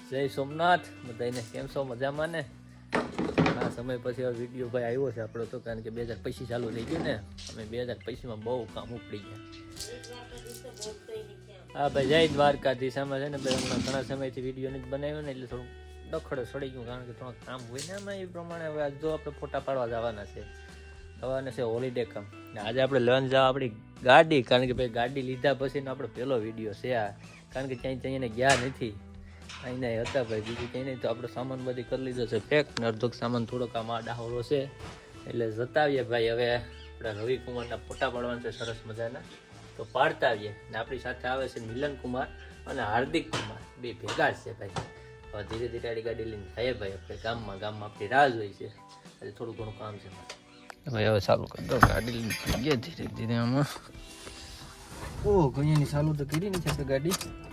જય સોમનાથ બધાને કેમ છો મજામાં ને આ સમય પછી આ વિડીયો ભાઈ આવ્યો છે આપણો તો કારણ કે 2025 ચાલુ થઈ ગયું ને અમે 2025 માં બહુ કામ ઉપડી ગયા હા ભાઈ જય દ્વારકાધીશ આમાં છે ને ભાઈ હમણાં ઘણા સમયથી વિડીયો નથી બનાવ્યો ને એટલે થોડું ડખડો સડી ગયું કારણ કે થોડું કામ હોય ને આમાં એ પ્રમાણે હવે આજ જો આપણે ફોટા પાડવા જવાના છે હોલિડે કામ આજે આપણે લન જવા આપણી ગાડી કારણ કે ભાઈ ગાડી લીધા પછીનો આપણો પહેલો વિડીયો છે આ કારણ કે ક્યાંય એને ગયા નથી અહીંયા હતા ભાઈ બીજું કંઈ નહીં તો આપણો સામાન બધી કરી લીધો છે પેક ને અડધોક સામાન થોડોક આમાં ડાહોળો છે એટલે જતા આવીએ ભાઈ હવે આપણા રવિકુમારના ફોટા પાડવાના છે સરસ મજાના તો પાડતા આવીએ ને આપણી સાથે આવે છે મિલન કુમાર અને હાર્દિક કુમાર બે ભેગા છે ભાઈ હવે ધીરે ધીરે આડી ગાડી લઈને જઈએ ભાઈ આપણે ગામમાં આપણી રાહ જોઈ છે એટલે થોડું ઘણું કામ છે ભાઈ હવે ચાલુ કરી દો ગાડી લઈને જઈએ ધીરે ધીરે આમાં ઘણીની ચાલુ તો કરી નથી આપણે ગાડી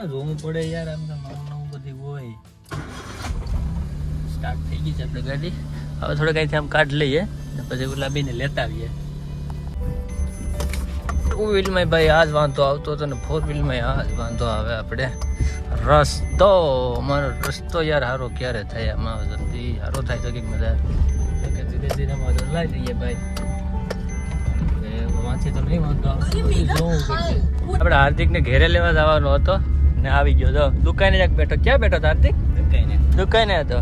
જોવું પડે યાર આમ તો નવું બધી હોય સ્ટાર્ટ થઈ ગઈ છે આપણે ગાડી હવે થોડે કઈથી આમ કાઢ લઈએ પછી ગુલાબીને લેતા આવીએ ટુ વ્હીલમાં ભાઈ આજ વાંધો આવતો હતો ને ફોર વ્હીલમાં આજ વાંધો આવે આપણે રસ્તો અમારો રસ્તો યાર સારો ક્યારે થાય આમાં જલ્દી સારો થાય તો કંઈક મજા ધીરે ધીરે મજા લાવી દઈએ ભાઈ વાંચી તો નહીં વાંધો જોવું પડશે આપણે હાર્દિકને ઘેરે લેવા જવાનો હતો ને આવી ગયો તો દુકાને જ બેઠો ક્યાં બેઠો હતો હાર્દિક દુકાને હતો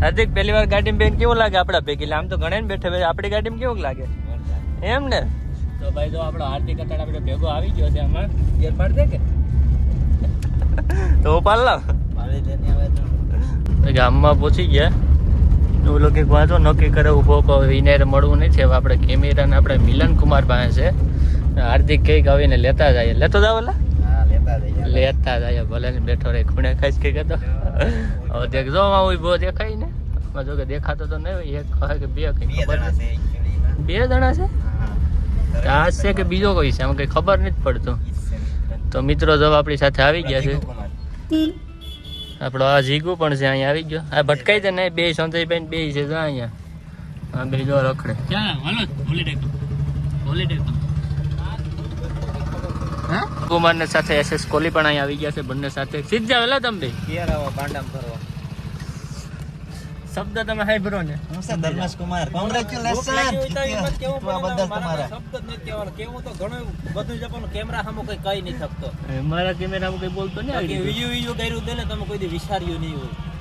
હાર્દિક પહેલી વાર ગાડીમાં બેન કેવું લાગે આપણા ભેગી આમ તો ઘણા બેઠે આપણી ગાડીમાં કેવું લાગે એમ ને તો ભાઈ જો આપણો હાર્દિક અત્યારે આપણે ભેગો આવી ગયો છે આમાં ગેર પાડ દે કે તો પાડ લાવ ગામમાં પહોંચી ગયા ઓલો કંઈક વાંચો નક્કી કરે ઉભો વિનારે મળવું નથી હવે આપણે કેમેરાને આપણે મિલન કુમાર પાસે છે હાર્દિક કંઈક આવીને લેતા જાય લેતો જાવ લેતા જાય ભલે ને બેઠો રે ખૂણે ખાઈ કઈ હતો હવે દેખજો આવું બહુ દેખાય ને જો કે દેખાતો તો નહીં હોય એક કહે કે બે કઈ ખબર બે જણા છે આ છે કે બીજો કોઈ છે આમાં કઈ ખબર નથી પડતું તો મિત્રો જો આપણી સાથે આવી ગયા છે આપણો આ જીગુ પણ છે અહીંયા આવી ગયો આ ભટકાઈ દે ને બે સંતોષભાઈ બે છે જો અહીંયા હા બે જો રખડે ક્યાં હાલો હોલિડે કુમાર ને સાથે એસએસ કોહલી પણ અહીંયા આવી ગયા છે બંને સાથે સીધા વેલા તમે બે ક્યારે આવો પાંડામ ફરવા શબ્દ તમે સાંભળો ને હું છે ધર્મેશ કુમાર કોંગ્રેચ્યુલેશન કેવું બદલ તમારા શબ્દ નથી કહેવાનો કેવું તો ઘણું બધું છે પણ કેમેરા સામે કઈ કહી નહીં શકતો મારા કેમેરામાં કઈ બોલતો નહીં વિડિયો કર્યું દે ને તમે કોઈ દી વિચાર્યું નહીં હોય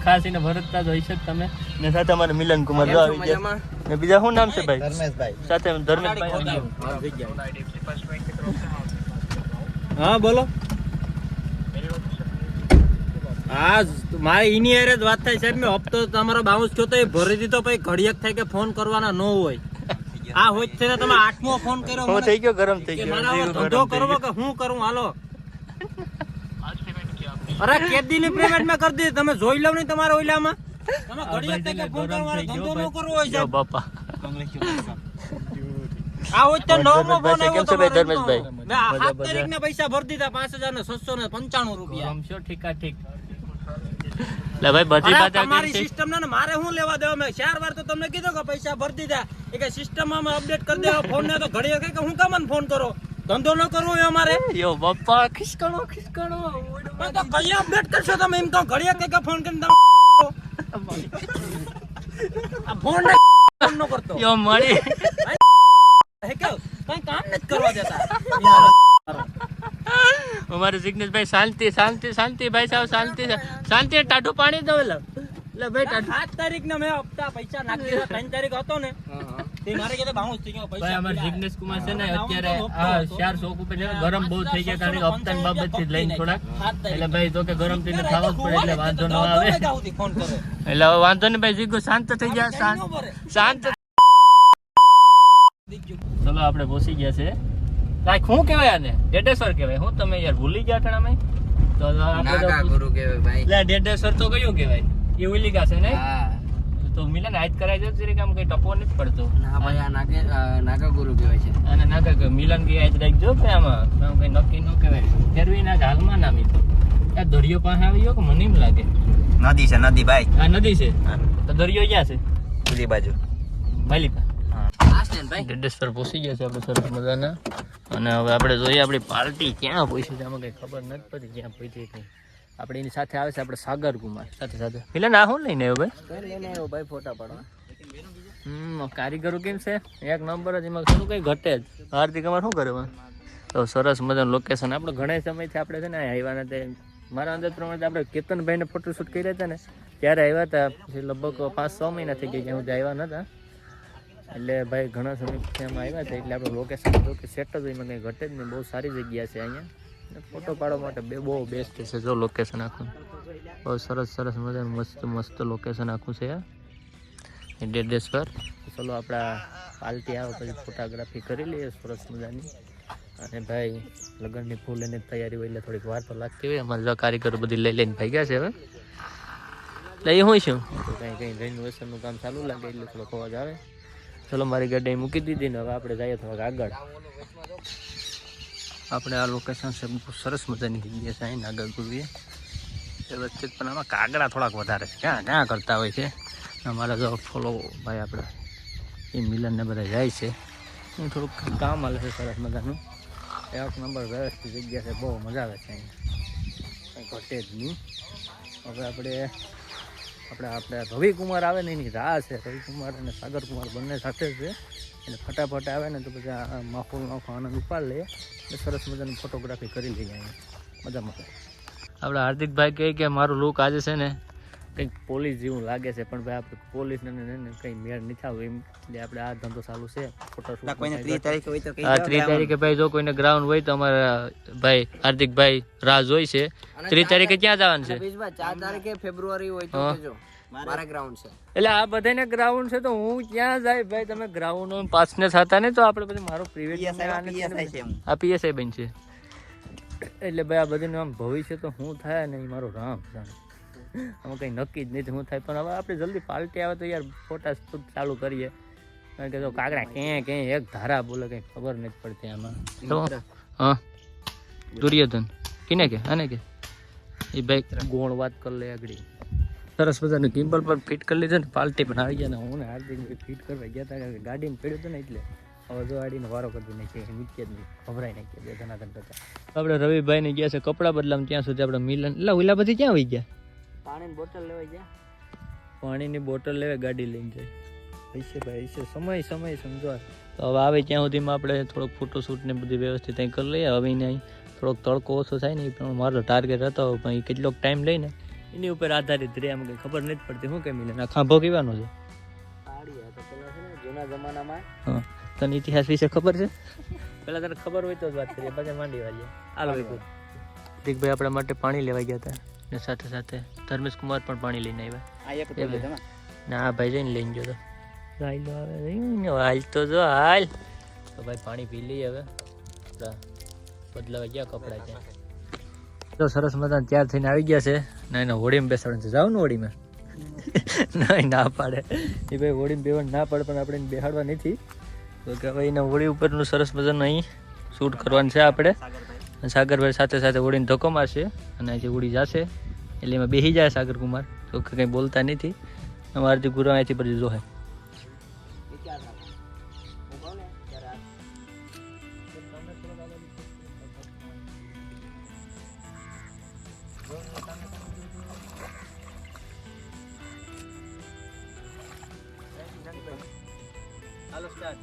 ખાસ એને ભરતતા જ હોય છે તમે ને સાથે અમારે મિલન કુમાર આવી ગયા ને બીજા શું નામ છે ભાઈ ધર્મેશભાઈ સાથે ધર્મેશભાઈ હા બોલો હા મારે એની હારે જ વાત થાય સાહેબ મેં હપ્તો તમારો બાઉન્સ થયો તો એ ભરી દીધો પછી ઘડિયાક થાય કે ફોન કરવાના ન હોય આ હોય છે તમે 8મો ફોન કર્યો હું થઈ ગયો ગરમ થઈ ગયો ધંધો કરવો કે હું કરું હાલો અરે કેદીની પેમેન્ટ મે કરી દીધી તમે જોઈ લો નહીં તમારા ઓઈલામાં તમે ઘડિયાક થાય કે ફોન કરવાનો ધંધો ન કરવો હોય છે બાપા આ હોય તો 9મો ફોન આવ્યો તો ધર્મેશભાઈ મે 7 તારીખના પૈસા ભરી દીધા 5695 રૂપિયા સમજો ઠીકા ઠીક લે ભાઈ બધી વાત તમારી સિસ્ટમ ને મારે શું લેવા દેવા મે 4 વાર તો તમને કીધું કે પૈસા ભરી દીધા એ કે સિસ્ટમ માં અપડેટ કરી દેવા ફોન ને તો ઘડીએ કે હું કામને ફોન કરો ધંધો ન કરવો હોય અમારે યો બાપા ખિસકણો તો કઈ અપડેટ કરશો તમે એમ તો ઘડીએ કે ફોન કરીને આ ફોન ન કરતો યો મળી હે કે કઈ કામ નથી કરવા દેતા અમારે જિગ્નેશભાઈ શાંતિ ભાઈ સાહેબ શાંતિ ટાઢું પાણી દો લે ભાઈ 7 તારીખના મેં હપ્તા પૈસા નાખી દીધા 3 તારીખ હતો ને તે મારે કે બાઉન્સ થઈ ગયો પૈસા ભાઈ અમાર જિગ્નેશ કુમાર છે ને અત્યારે આ 4 શોક ઉપર ગરમ બહુ થઈ ગયા કારણ કે હપ્તાની બાબતથી લઈને થોડાક એટલે ભાઈ તો કે ગરમ થઈને ખાવા જ પડે એટલે વાંધો ન આવે ફોન કરો એટલે વાંધો ને ભાઈ જીગુ શાંત થઈ ગયા શાંત ચલો આપણે પહોંચી ગયા છે લાઈક શું કહેવાય આને ડેડેશ્વર કહેવાય હું તમે યાર ભૂલી ગયા ઠણામાં તો નાગા ગુરુ કહેવાય ભાઈ લે ડેડેશ્વર તો કયું કહેવાય એ ઉલીગા છે ને હા તો મિલન હાઈટ કરાય છે જરીક આમ કઈ ટપો નથી પડતો ના ભાઈ આ નાગા ગુરુ કહેવાય છે અને નાગા મિલન કે હાઈટ રાખજો કે આમાં કઈ નક્કી ન કહેવાય ફેરવી ના હાલમાં નામી તો આ દરિયો પાસે આવ્યો કે મને એમ લાગે નદી છે નદી ભાઈ આ નદી છે તો દરિયો ક્યાં છે ઓલી બાજુ માલિકા હા આ છે ડેડેશ્વર પહોંચી ગયા છે આપણે સરસ મજાના. અને હવે આપણે જોઈએ આપણી પાર્ટી ક્યાં પહોંચી છે, આમાં કંઈ ખબર નથી પડતી ક્યાં પહોંચી કંઈ. આપણે એની સાથે આવે છે આપણે સાગર કુમાર સાથે સાથે. મિલન આ શું લઈને આવ્યો ભાઈ? ફોટા પાડવા. કારીગરો કેમ છે? એક નંબર જ, એમાં શું કંઈ ઘટે જ. હાર્દિક અમારે શું કરે? તો સરસ મજાનું લોકેશન. આપણે ઘણા સમયથી આપણે છે ને આવ્યા ને તે મારા અંદાજ પ્રમાણે આપણે કેતનભાઈને ફોટોશૂટ કર્યા હતા ને ત્યારે આવ્યા હતા. પછી લગભગ 5-6 મહિના થઈ ગયા જ્યાં સુધી આવ્યા નહોતા. એટલે ભાઈ ઘણા સમય પછી એમાં આવ્યા હતા. એટલે આપણું લોકેશન જો કે સેટ જ હોય, એમાં કંઈ ઘટે જ નહીં. બહુ સારી જગ્યા છે અહીંયા. ફોટો પાડવા માટે બહુ બેસ્ટ છે. જો લોકેશન આખું બહુ સરસ મજાનું મસ્ત લોકેશન આખું છે ડેડેશ્વર. ચલો આપણા પાર્ટી આવે પછી ફોટોગ્રાફી કરી લઈએ સરસ મજાની. અને ભાઈ લગ્નની ફૂલ એની તૈયારી હોય એટલે થોડીક વાર તો લાગતી હોય. અમારે જો કારીગરો બધી લઈને ભાગ્યા છે હવે. એટલે એ હું છું કંઈ રેનોવેશનનું કામ ચાલુ લાગે એટલે થોડોક અવાજ આવે. ચલો મારી ગાડી મૂકી દીધી ને હવે આપણે જઈએ થોડાક આગળ. આપણે આ લોકેશન છે બહુ સરસ મજાની જગ્યા છે. અહીં આગળ જોઈએ વ્યવસ્થિત, પણ આમાં કાગડા થોડાક વધારે છે. ક્યાં કરતા હોય છે. અમારા જો ફોલો ભાઈ આપણે એ મિલનને બધા જાય છે. એ થોડુંક કામ હાલે છે સરસ મજાનું. એક નંબર વ્યવસ્થિત જગ્યા છે, બહુ મજા આવે છે અહીંયા, કંઈ ઘટે જ નહીં. હવે આપણે રવિકુમાર આવે ને એની રાહ છે. રવિકુમાર અને સાગરકુમાર બંને સાથે છે એટલે ફટાફટ આવે ને તો પછી આ માહોલનો આનંદ ઉપાડ લઈએ એટલે સરસ મજાની ફોટોગ્રાફી કરી લઈએ અહીંયા મજા. આપણે હાર્દિકભાઈ કહે કે મારું લુક આજે છે ને કંઈક પોલીસ જેવું લાગે છે, પણ ભાઈ આપણે પોલીસને કંઈ મેળ નથી આવે એમ એટલે આપણે આ ધંધો ચાલુ છે ફોટોશૂટ. 30 તારીખે ભાઈ જો કોઈને ગ્રાઉન્ડ હોય તો અમારા ભાઈ હાર્દિકભાઈ રાહ જોઈ છે. 30 તારીખે ક્યાં જવાનું છે? 4 તારીખે ફેબ્રુઆરી હોય તો કહેજો. મારા ગ્રાઉન્ડ છે એટલે આ બધાને ગ્રાઉન્ડ છે તો હું ક્યાં જાય ભાઈ? તમે ગ્રાઉન્ડ પાસને થતા ને તો આપણે પછી મારો પ્રિવેટ આ પીએસઆઈ બનશે એટલે ભાઈ આ બધાનું આમ ભવિષ્ય તો હું થાય ને એ મારો રામ જાણે. આમાં કંઈ નક્કી જ નથી હું થાય. પણ હવે આપણે જલ્દી પાર્ટી આવે તો યાર ફોટા શૂટ ચાલુ કરીએ, કારણ કે જો કાગડા ક્યાંય એક ધારા બોલે કંઈ ખબર નથી પડતી આમાં. હા દુર્યોધન કિને કે આને કે એ ભાઈ ગોળ વાત કરી લે આગળ. સરસ મજાનું કિમ્બલ પર ફિટ કરી લીધું ને પાર્ટી પણ આવી ગયા ને હું ને હાર્દિક ફિટ કરવા ગયા હતા કારણ કે ગાડીને પડ્યું હતું ને એટલે હવે જો ગાડીને વારો કરી નાખીએ નીચે જ નહીં ખબરાઈ નાખીએ બે ધનાધન કરતા. આપણે રવિભાઈને ગયા છે કપડાં બદલામાં, ત્યાં સુધી આપણે મિલન એટલે ઓલા બધી ક્યાં આવી ગયા? પાણીની બોટલ લેવા ગયા. પાણીની બોટલ લેવા ગાડી લઈને જાય હશે ભાઈ હશે સમય સમજવા. તો હવે આવે ત્યાં સુધીમાં આપણે થોડોક ફોટોશૂટ ને બધી વ્યવસ્થિત અહીં કરી લઈએ. હવે એને થોડોક તડકો ઓછો થાય ને એ પણ મારો ટાર્ગેટ હતો પણ એ કેટલોક ટાઈમ લઈને એની ઉપર આધારિત રહે. આમ કંઈ ખબર નથી પડતી શું કેમ મિલે. આ ખાંભો કેવાનો છે? જૂના જમાનામાં. હા તને ઇતિહાસ વિશે ખબર છે? પેલા તને ખબર હોય તો જ વાત કરીએ, પછી માંડી વાળીએ. હાલો દીકભાઈ આપણા માટે પાણી લેવા ગયા હતા ને સાથે સાથે ધર્મેશ કુમાર પણ પાણી લઈને આવ્યા. ના ભાઈ જઈને લઈને ગયો તો હાલ તો જો હાલ તો ભાઈ પાણી પી લઈએ. હવે બદલાવા ગયા કપડા ત્યાં તો સરસ મજા તૈયાર થઈને આવી ગયા છે ને એને હોળીમાં બેસાડવાનું છે. જાવ ને હોળીમાં? નહીં ના પાડે એ ભાઈ હોળીમાં બેવાનું ના પાડે પણ આપણે એને બેહાડવા નથી તો કે હવે એના હોળી ઉપરનું સરસ મજાનું અહીં શૂટ કરવાનું છે આપણે. સાગરભાઈ સાથે સાથે હોળીને ધક્કો મારશે અને અહીંથી હોળી જશે એટલે એમાં બેસી જાય સાગરકુમાર તો કંઈ બોલતા નથી. અમારાથી ગુરુ અહીંથી પછી જોહે. હાલો સ્ટાર્ટ.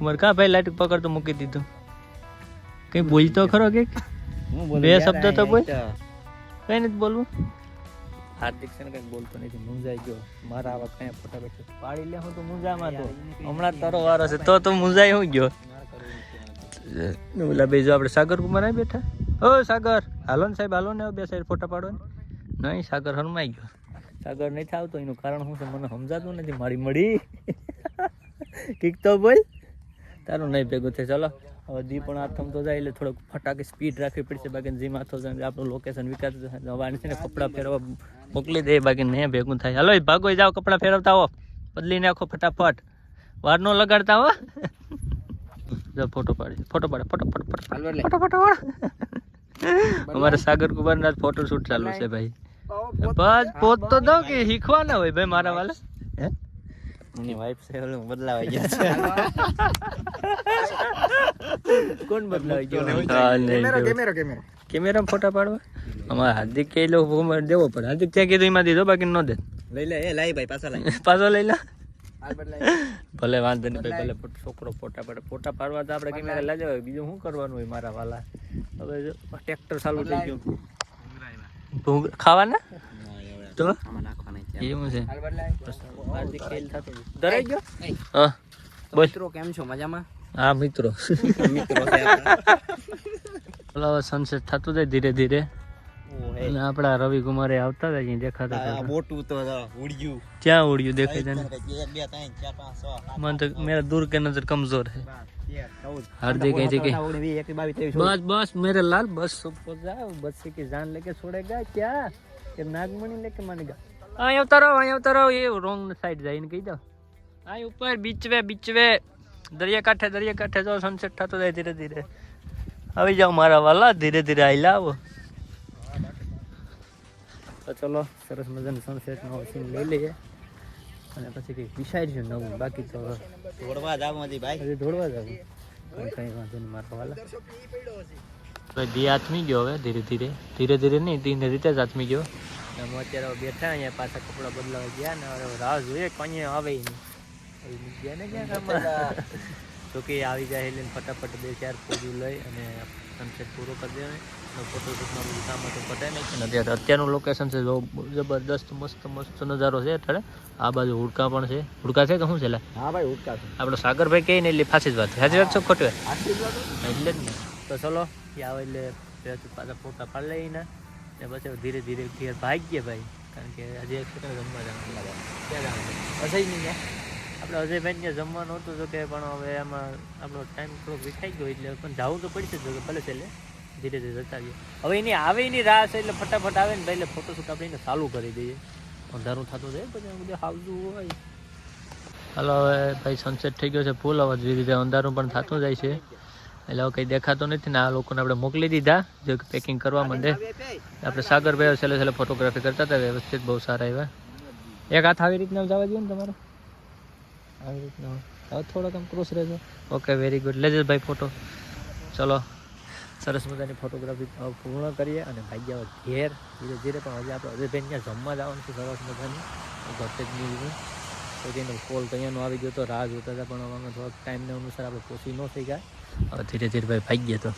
કુમાર કા ભાઈ લાઈટ પકડ તો મૂકી દીધું. કઈ બોલતો ખરો કે બે શબ્દ તો બોલ. કઈ નથી બોલવું. હાર્દિક છે ને કઈ બોલતો નથી, મુંજાઈ ગયો. મારા આવા કઈ ફોટા બેઠો પાડી લે હું તો મુંજામાં તો હમણાં તારો વારો છે તો મુંજાઈ હું ગયો. ઓલા બે જો આપણે સાગર કુમાર આવી બેઠા. ઓ સાગર હાલો ને સાહેબ હાલો ને બે સાઈડ ફોટા પાડો ને. નહીં સાગર હરમાઈ ગયો. સાગર નથી આવતો એનું કારણ શું છે મને સમજાતું નથી. મારી મળી ઠીક તો બોલ તારું નહીં ભેગું થાય. ચાલો હવે દી પણ હાથ થમતો જાય એટલે થોડોક ફટાકે સ્પીડ રાખવી પડશે બાકી જીમ હાથો જાય આપણું લોકેશન વિકાસ જવાનું છે ને કપડાં ફેરવા મોકલી દે બાકી નહીં ભેગું થાય. હાલો ભાગો જાઓ કપડાં ફેરવતા આવો બદલી નાખો ફટાફટ. વાર નો લગાડતા હો. જો ફોટો પાડી ફોટો અમારે સાગર કુમારના ફોટો શૂટ ચાલુ છે ભાઈ. બસ પોત તો દો કે શીખવાના હોય ભાઈ મારા વાલા. હે એની વાઈફ છે ઓલું બદલાવાઈ ગયા છે. કોણ બદલાવી ગયો? કેમેરા ફોટા પાડવા અમારે હાર્દિક કે દેવો પડે. હાર્દિક ત્યાં કીધું એમાં દીધો બાકી ન દે. લઈ લે એ લાઈ ભાઈ પાછા લાઈ પાછો લઈ લે. ભલે વાંધો નહીં ભાઈ ભલે છોકરો ફોટા પાડે. ફોટા પાડવા તો આપણે કેમેરા લઈ જવાય. બીજું શું કરવાનું હોય મારા વાલા. હવે જો ટ્રેક્ટર ચાલુ થઈ ગયું. ખાવાના તો એવું છે. ડરાઈ ગયો. હા મિત્રો કેમ છો? મજામાં? હા મિત્રો. સનસેટ થતું જાય ધીરે ધીરે. અને આપણા રવિ કુમારે આવતા હતા અહીં દેખાતા. મોટું તો ઉડ્યું. ક્યાં ઉડ્યું દેખાય છે ને? મને તો મેરા દૂર કે નજર કમજોર है. हार्दिक कहते कि बस बस मेरे लाल बस ऊपर जाओ. बस की जान लेके छोड़ेगा क्या? कि नागमणि लेके मानेगा? અહીં અવતારો એ રોંગ સાઈડ જઈને કહી દો. અહીં ઉપર બીચવે દરિયા કાંઠે જો સનસેટ થતો જાય ધીરે ધીરે. આવી જાઓ મારા વાલા ધીરે ધીરે આઈ લાવો. તો ચલો સરસ મજાનું સનસેટ નો સીન લઈ લઈએ અને પછી કંઈક વિચારીશું નવું. બાકી તો દોડવા જાવ નથી ભાઈ. હજી દોડવા જવું કઈ વાંધો નહીં મારા વાલા. દી આથમી ગયો હવે ધીરે ધીરે નહીં ધીરે રીતે જ આથમી ગયો. અમે અત્યારે બેઠા અહીંયા પાછા કપડા બદલાવા ગયા ને હવે રાહ જોઈએ કઈ આવે નહીં ગયા ને ક્યાં તો કે આવી જાય એટલે ફટાફટ 2-4 પોઝું લઈ અને સનસેટ પૂરો કરી દેવાય. ફોટોશૂટમાં બધું કામ તો પતાય નહીં. અત્યારે અત્યારનું લોકેશન છે જો જબરદસ્ત મસ્ત નજારો છે. અત્યારે આ બાજુ હુડકા પણ છે. હુડકા છે કે શું છે? હા ભાઈ હુડકા છે. આપણો સાગરભાઈ કહે ને એટલે ફાંસી જ વાત. સાચી વાત છે ખોટી વાત? એટલે જ ને. તો ચલો આવે એટલે પાછા ફોટા પાડી લઈને ને પછી ધીરે ધીરે ઘેર ભાગીએ ભાઈ. કારણ કે હજી એક સેકન્ડ જમવા જવાનું. ક્યાં જવાનું? અજય નહીં ગયા આપણે અજયભાઈ ત્યાં જમવાનું હતું તો કે પણ હવે એમાં આપણો ટાઈમ થોડોક વિખાઈ ગયો એટલે પણ જવું તો પડશે જ ભલે છેલ્લે ધીરે ધીરે જતા આવીએ. હવે એની રાહ છે એટલે ફટાફટ આવે ને ભાઈ એટલે ફોટોશૂટ આપણે એને ચાલુ કરી દઈએ. અંધારું થતું જાય પછી બધું હાવતું હોય. હાલો હવે ભાઈ સનસેટ થઈ ગયો છે ફૂલ. હવે ધીરે ધીરે અંધારું પણ થતું જાય છે એટલે હવે કંઈ દેખાતું નથી ને આ લોકોને આપણે મોકલી દીધા જે પેકિંગ કરવા માંડે. આપણે સાગરભાઈ છેલ્લે ફોટોગ્રાફી કરતા હતા વ્યવસ્થિત બહુ સારા એવા. એક હાથ આવી રીતના જવા દઈએ ને તમારો આવી રીતના હવે થોડોક આમ ક્રોસ રહેજો. Okay very good. લેજે ભાઈ ફોટો. ચલો સરસ મજાની ફોટોગ્રાફી પૂર્ણ કરીએ અને ભાગ્યા ઘેર ધીરે ધીરે. પણ હજી આપણે અજયભાઈ ત્યાં જમવા જવાનું છે સરસ મજાની ઘટે જ નહીં. તો તેનો કોલ અહીંયાનો આવી ગયો તો રાહ જોતા હતા પણ અમે થોડોક ટાઈમને અનુસાર આપણે પહોંચી ન થઈ ગયા. હવે ધીરે ધીરે ભાઈ ભાગ્યા તો